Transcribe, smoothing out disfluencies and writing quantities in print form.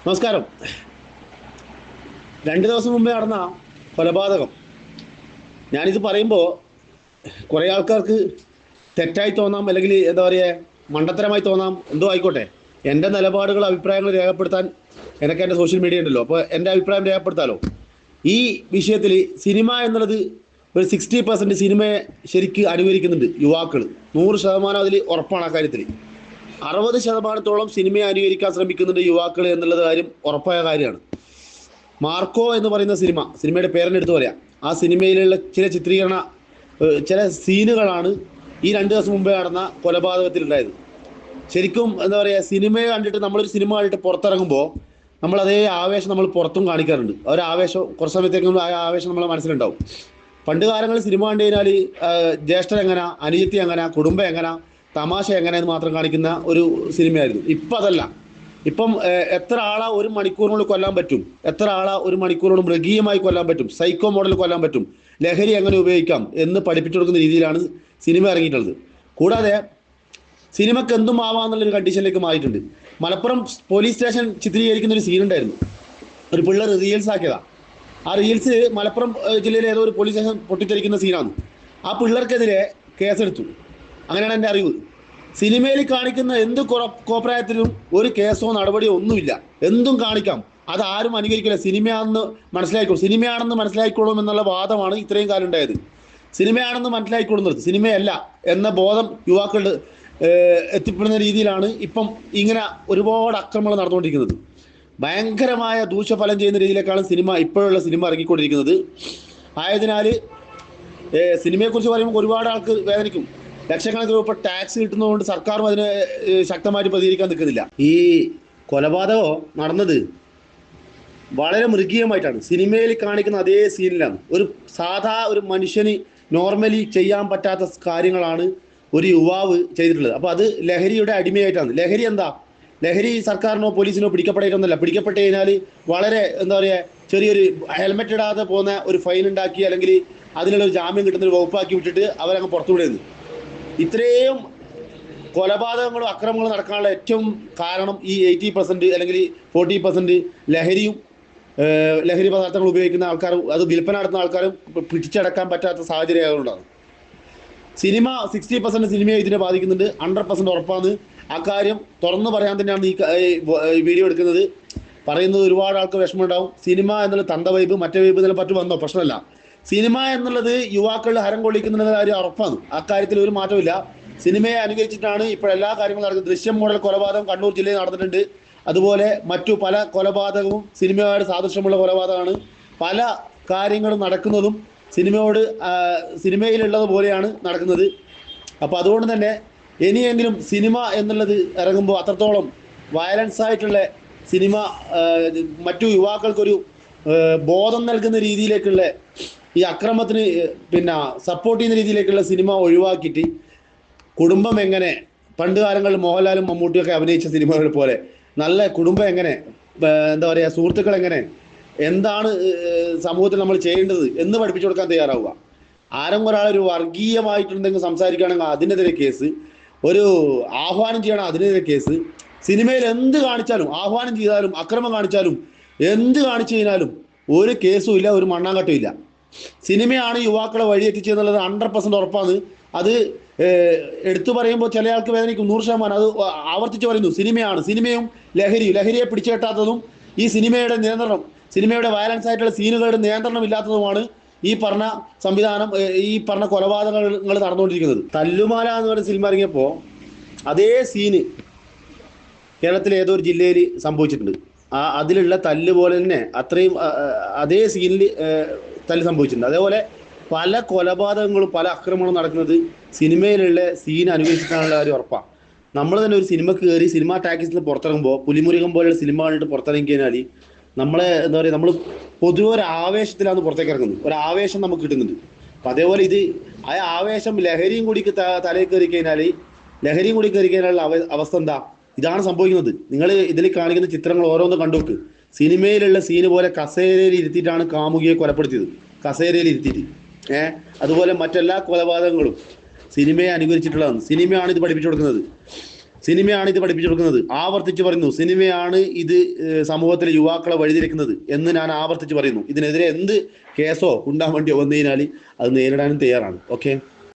നമസ്കാരം. 2 ദിവസം മുമ്പേ നടന്ന കൊലപാതകം ഞാനിത് പറയുമ്പോൾ കുറേ ആൾക്കാർക്ക് തെറ്റായി തോന്നാം, അല്ലെങ്കിൽ എന്താ പറയുക, മണ്ടത്തരമായി തോന്നാം, എന്തോ ആയിക്കോട്ടെ. എൻ്റെ നിലപാടുകൾ, അഭിപ്രായങ്ങൾ രേഖപ്പെടുത്താൻ എനിക്ക് എൻ്റെ സോഷ്യൽ മീഡിയ ഉണ്ടല്ലോ, അപ്പോൾ എൻ്റെ അഭിപ്രായം രേഖപ്പെടുത്താലോ. ഈ വിഷയത്തിൽ സിനിമ എന്നുള്ളത് ഒരു 60% സിനിമയെ ശരിക്ക് അനുകരിക്കുന്നുണ്ട് യുവാക്കൾ. 100% അതിൽ ഉറപ്പാണ്. ആ കാര്യത്തിൽ 60%-ഓളം സിനിമയെ അനുകരിക്കാൻ ശ്രമിക്കുന്നുണ്ട് യുവാക്കൾ എന്നുള്ളത് കാര്യം ഉറപ്പായ കാര്യമാണ്. മാർക്കോ എന്ന് പറയുന്ന സിനിമയുടെ പേരെടുത്ത് പറയാം. ആ സിനിമയിലുള്ള ചില സീനുകളാണ് ഈ 2 ദിവസം മുമ്പേ നടന്ന കൊലപാതകത്തിലുണ്ടായത്. ശരിക്കും എന്താ പറയുക, സിനിമയെ കണ്ടിട്ട്, നമ്മളൊരു സിനിമ കണ്ടിട്ട് പുറത്തിറങ്ങുമ്പോൾ നമ്മൾ അതേ ആവേശം നമ്മൾ പുറത്തും കാണിക്കാറുണ്ട്. ഒരു ആവേശം കുറച്ച് സമയത്തേക്കും ആ ആവേശം നമ്മളെ മനസ്സിലുണ്ടാവും. പണ്ട് കാലങ്ങളിൽ സിനിമ കണ്ടു കഴിഞ്ഞാൽ ജ്യേഷ്ഠൻ എങ്ങനെ, അനുജത്തി എങ്ങനെ, കുടുംബം എങ്ങനെ, തമാശ എങ്ങനെയെന്ന് മാത്രം കാണിക്കുന്ന ഒരു സിനിമയായിരുന്നു. ഇപ്പം അതല്ല. ഇപ്പം എത്ര ആളെ ഒരു മണിക്കൂറിനുള്ളിൽ കൊല്ലാൻ പറ്റും, എത്ര ആളെ ഒരു മണിക്കൂറിനോട് മൃഗീയമായി കൊല്ലാൻ പറ്റും, സൈക്കോ മോഡൽ കൊല്ലാൻ പറ്റും, ലഹരി എങ്ങനെ ഉപയോഗിക്കാം എന്ന് പഠിപ്പിച്ചു കൊടുക്കുന്ന രീതിയിലാണ് സിനിമ ഇറങ്ങിയിട്ടുള്ളത്. കൂടാതെ സിനിമയ്ക്ക് എന്തും ആവാന്നുള്ളൊരു കണ്ടീഷനിലേക്ക് മാറിയിട്ടുണ്ട്. മലപ്പുറം പോലീസ് സ്റ്റേഷൻ ചിത്രീകരിക്കുന്ന ഒരു സീനുണ്ടായിരുന്നു. ഒരു പിള്ളേർ റീൽസ് ആക്കിയതാണ്. ആ റീൽസ് മലപ്പുറം ജില്ലയിലെ ഏതോ ഒരു പോലീസ് സ്റ്റേഷൻ പൊട്ടിത്തെറിക്കുന്ന സീനാണ്. ആ പിള്ളേർക്കെതിരെ കേസെടുത്തു. അങ്ങനെയാണ് എൻ്റെ അറിവ്. സിനിമയിൽ കാണിക്കുന്ന എന്ത് കോപ്രായത്തിലും ഒരു കേസോ നടപടിയോ ഒന്നുമില്ല. എന്തും കാണിക്കാം, അത് ആരും അനുകരിക്കില്ല. സിനിമയാണെന്ന് മനസ്സിലാക്കിക്കോളും എന്നുള്ള വാദമാണ് ഇത്രയും കാലം ഉണ്ടായത്. സിനിമയാണെന്ന് മനസ്സിലാക്കിക്കൊള്ളുന്നത് സിനിമയല്ല എന്ന ബോധം യുവാക്കളുടെ എത്തിപ്പെടുന്ന രീതിയിലാണ് ഇപ്പം ഇങ്ങനെ ഒരുപാട് അക്രമങ്ങൾ നടന്നുകൊണ്ടിരിക്കുന്നത്. ഭയങ്കരമായ ദൂഷ്യഫലം ചെയ്യുന്ന രീതിയിലേക്കാണ് ഇപ്പോഴുള്ള സിനിമ ഇറങ്ങിക്കൊണ്ടിരിക്കുന്നത്. ആയതിനാൽ സിനിമയെക്കുറിച്ച് പറയുമ്പോൾ ഒരുപാട് ആൾക്ക് വേദനിക്കും. ലക്ഷക്കണക്കിന് രൂപ ടാക്സ് കിട്ടുന്നതുകൊണ്ട് സർക്കാരും അതിനെ ശക്തമായിട്ട് പ്രതികരിക്കാൻ നിൽക്കുന്നില്ല. ഈ കൊലപാതകം നടന്നത് വളരെ മൃഗീയമായിട്ടാണ്. സിനിമയിൽ കാണിക്കുന്ന അതേ സീനിലാണ്. ഒരു മനുഷ്യന് നോർമലി ചെയ്യാൻ പറ്റാത്ത കാര്യങ്ങളാണ് ഒരു യുവാവ് ചെയ്തിട്ടുള്ളത്. അപ്പോൾ അത് ലഹരിയുടെ അടിമയായിട്ടാണ്. ലഹരി എന്താ? ലഹരി സർക്കാരിനോ പോലീസിനോ പിടിക്കപ്പെടേറ്റൊന്നുമല്ല. പിടിക്കപ്പെട്ട് കഴിഞ്ഞാൽ വളരെ എന്താ പറയുക, ചെറിയൊരു ഹെൽമെറ്റ് ഇടാതെ പോകുന്ന ഒരു ഫൈൻ ഉണ്ടാക്കി, അല്ലെങ്കിൽ അതിനുള്ള ഒരു ജാമ്യം കിട്ടുന്ന ഒരു വകുപ്പാക്കി വിട്ടിട്ട് അവരങ്ങ് പുറത്തുവിടുന്നത്. ഇത്രയും കൊലപാതകങ്ങളും അക്രമങ്ങളും നടക്കാനുള്ള ഏറ്റവും കാരണം ഈ 80% അല്ലെങ്കിൽ 40% ലഹരി പദാർത്ഥങ്ങൾ ഉപയോഗിക്കുന്ന ആൾക്കാരും അത് വിൽപ്പന നടത്തുന്ന ആൾക്കാരും പിടിച്ചടക്കാൻ പറ്റാത്ത സാഹചര്യം ആയതുകൊണ്ടാണ്. സിനിമ 60% സിനിമയെ ഇതിനെ ബാധിക്കുന്നുണ്ട്, 100% ഉറപ്പാണ്. ആ കാര്യം തുറന്നു പറയാൻ തന്നെയാണ് ഈ വീഡിയോ എടുക്കുന്നത്. പറയുന്നത് ഒരുപാട് ആൾക്ക് വിഷമമുണ്ടാവും. സിനിമ എന്നുള്ള തന്ത വൈബ്, മറ്റേ വൈബ് എന്നുള്ള പറ്റു വന്നോ പ്രശ്നമല്ല. സിനിമ എന്നുള്ളത് യുവാക്കളുടെ ഹരം കൊള്ളിക്കുന്ന കാര്യം ഉറപ്പാണ്. അക്കാര്യത്തിൽ ഒരു മാറ്റമില്ല. സിനിമയെ അനുകരിച്ചിട്ടാണ് ഇപ്പോൾ എല്ലാ കാര്യങ്ങളും നടക്കുന്നത്. ദൃശ്യം മോഡൽ കൊലപാതകം കണ്ണൂർ ജില്ലയിൽ നടന്നിട്ടുണ്ട്. അതുപോലെ മറ്റു പല കൊലപാതകവും സിനിമയോട് സാദൃശ്യമുള്ള കൊലപാതകമാണ്. പല കാര്യങ്ങളും നടക്കുന്നതും സിനിമയിലുള്ളത് പോലെയാണ് നടക്കുന്നത്. അപ്പോൾ അതുകൊണ്ട് തന്നെ ഇനിയെങ്കിലും സിനിമ എന്നുള്ളത് ഇറങ്ങുമ്പോൾ അത്രത്തോളം വയലൻസ് ആയിട്ടുള്ള സിനിമ മറ്റു യുവാക്കൾക്കൊരു ബോധം നൽകുന്ന രീതിയിലേക്കുള്ള, ഈ അക്രമത്തിന് സപ്പോർട്ട് ചെയ്യുന്ന രീതിയിലേക്കുള്ള സിനിമ ഒഴിവാക്കിയിട്ട് കുടുംബം എങ്ങനെ, പണ്ട് കാലങ്ങളിൽ മോഹൻലാലും മമ്മൂട്ടിയൊക്കെ അഭിനയിച്ച സിനിമകൾ പോലെ നല്ല കുടുംബം എങ്ങനെ, എന്താ പറയുക, സുഹൃത്തുക്കൾ എങ്ങനെ, എന്താണ് സമൂഹത്തിൽ നമ്മൾ ചെയ്യേണ്ടത് എന്ന് പഠിപ്പിച്ചു കൊടുക്കാൻ തയ്യാറാവുക. ആരും ഒരാളൊരു വർഗീയമായിട്ടുണ്ടെങ്കിൽ സംസാരിക്കുകയാണെങ്കിൽ അതിനെതിരെ കേസ്, ഒരു ആഹ്വാനം ചെയ്യണം അതിനെതിരെ കേസ്. സിനിമയിൽ എന്ത് കാണിച്ചാലും, ആഹ്വാനം ചെയ്താലും, അക്രമം കാണിച്ചാലും, എന്ത് കാണിച്ചു കഴിഞ്ഞാലും ഒരു കേസും ഇല്ല, ഒരു മണ്ണാങ്കട്ടയും ഇല്ല. സിനിമയാണ് യുവാക്കളെ വഴിയെത്തിച്ചെന്നുള്ളത് 100% ഉറപ്പാണ്. അത് എടുത്തു പറയുമ്പോൾ ചില ആൾക്ക് വേദനിക്കും. 100% അത് ആവർത്തിച്ച് പറയുന്നു. സിനിമയും ലഹരിയെ പിടിച്ചുകെട്ടാത്തതും ഈ സിനിമയുടെ വയലൻസ് ആയിട്ടുള്ള സീനുകളുടെ നിയന്ത്രണം ഇല്ലാത്തതുമാണ് ഈ പറഞ്ഞ സംവിധാനം, ഈ പറഞ്ഞ കൊലപാതകങ്ങൾ നടന്നുകൊണ്ടിരിക്കുന്നത്. തല്ലുമാല എന്ന് പറയുന്ന സിനിമ ഇറങ്ങിയപ്പോൾ അതേ സീന് കേരളത്തിലെ ഏതോ ഒരു ജില്ലയിൽ സംഭവിച്ചിട്ടുണ്ട്. അതിലുള്ള തല്ല് പോലെ തന്നെ അത്രയും അതേ സീനിൽ തല്ല് സംഭവിച്ചിട്ടുണ്ട്. അതേപോലെ പല കൊലപാതകങ്ങളും പല അക്രമങ്ങളും നടക്കുന്നത് സിനിമയിലുള്ള സീൻ അനുകരിച്ചിട്ടാണുള്ള കാര്യം ഉറപ്പാണ്. നമ്മൾ തന്നെ ഒരു സിനിമക്ക് കയറി സിനിമ ടാക്കീസിൽ നിന്ന് പുറത്തിറങ്ങുമ്പോൾ, പുലിമുരുകം പോലെയുള്ള സിനിമ കണ്ടിട്ട് പുറത്തിറങ്ങി കഴിഞ്ഞാൽ നമ്മളെ എന്താ പറയുക, നമ്മൾ പൊതുവെ ഒരു ആവേശത്തിലാണ് പുറത്തേക്ക് ഇറങ്ങുന്നത്. ഒരു ആവേശം നമുക്ക് കിട്ടുന്നുണ്ട്. അപ്പം അതേപോലെ ആ ആവേശം ലഹരിയും കൂടി തലയിൽ കയറി കഴിഞ്ഞാലുള്ള അവസ്ഥ എന്താ? ഇതാണ് സംഭവിക്കുന്നത്. നിങ്ങൾ ഇതിൽ കാണിക്കുന്ന ചിത്രങ്ങൾ ഓരോന്നും കണ്ടുനോക്ക്. സിനിമയിലുള്ള സീന് പോലെ കസേരയിൽ ഇരുത്തിയിട്ടാണ് കാമുകിയെ കൊലപ്പെടുത്തിയത്. കസേരയിൽ ഇരുത്തിയിട്ട് അതുപോലെ മറ്റെല്ലാ കൊലപാതകങ്ങളും സിനിമയെ അനുകരിച്ചിട്ടുള്ളതാണ്. സിനിമയാണ് ഇത് പഠിപ്പിച്ചു കൊടുക്കുന്നത്. സിനിമയാണ് ഇത് പഠിപ്പിച്ചു കൊടുക്കുന്നത്. ആവർത്തിച്ച് പറയുന്നു, സിനിമയാണ് ഇത് സമൂഹത്തിലെ യുവാക്കളെ വഴിതിരിക്കുന്നത് എന്ന് ഞാൻ ആവർത്തിച്ച് പറയുന്നു. ഇതിനെതിരെ എന്ത് കേസോ ഉണ്ടാൻ വേണ്ടിയോ വന്നു കഴിഞ്ഞാൽ അത് നേരിടാനും തയ്യാറാണ്. ഓക്കെ.